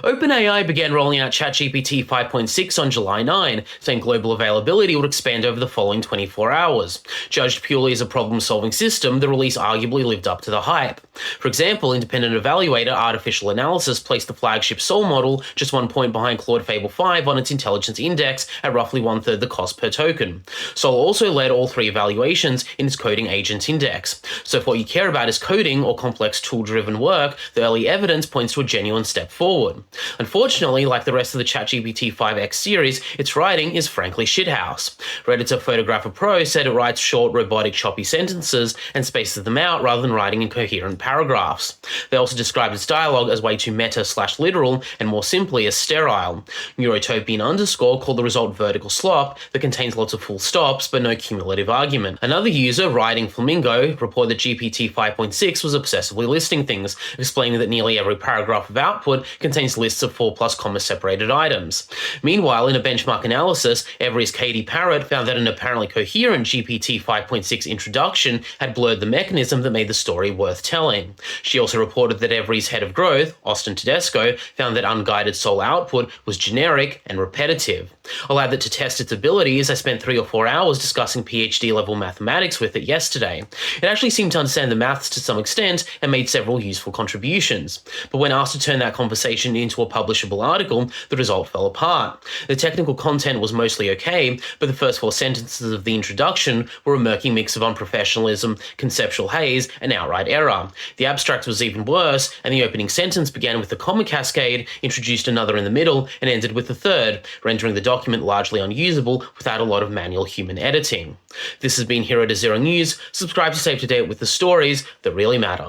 OpenAI began rolling out ChatGPT 5.6 on July 9, saying global availability would expand over the following 24 hours. Judged purely as a problem-solving system, the release arguably lived up to the hype. For example, independent evaluator Artificial Analysis placed the flagship Sol model just 1 point behind Claude Fable 5 on its intelligence index at roughly 1/3 the cost per token. Sol also led all 3 evaluations in its coding agent index. So if what you care about is coding or complex tool-driven work, the early evidence points to a genuine step forward. Unfortunately, like the rest of the ChatGPT5.6 series, its writing is frankly shithouse. Redditor Photographerpro said it writes short, robotic, choppy sentences and spaces them out rather than writing in coherent paragraphs. They also described its dialogue as way too meta/literal and more simply as sterile. Neurotopian_ called the result vertical slop that contains lots of full stops but no cumulative argument. Another user, Rioting-Flamingo, reported that GPT 5.6 was obsessively listing things, explaining that nearly every paragraph of output contains lists of 4+ comma separated items. Meanwhile, in a benchmark analysis, Every's Katie Parrott found that an apparently coherent GPT 5.6 introduction had blurred the mechanism that made the story worth telling. She also reported that Every's head of growth, Tedesco, found that unguided Sol output was generic and repetitive. I'll add that to test its abilities, I spent 3 or 4 hours discussing PhD-level mathematics with it yesterday. It actually seemed to understand the maths to some extent and made several useful contributions. But when asked to turn that conversation into a publishable article, the result fell apart. The technical content was mostly okay, but the first 4 sentences of the introduction were a murky mix of unprofessionalism, conceptual haze, and outright error. The abstract was even worse, and the opening sentence began with a comma cascade, introduced another in the middle, and ended with a third, rendering the document largely unusable without a lot of manual human editing. This has been Hero to Zero News. Subscribe to stay up to date with the stories that really matter.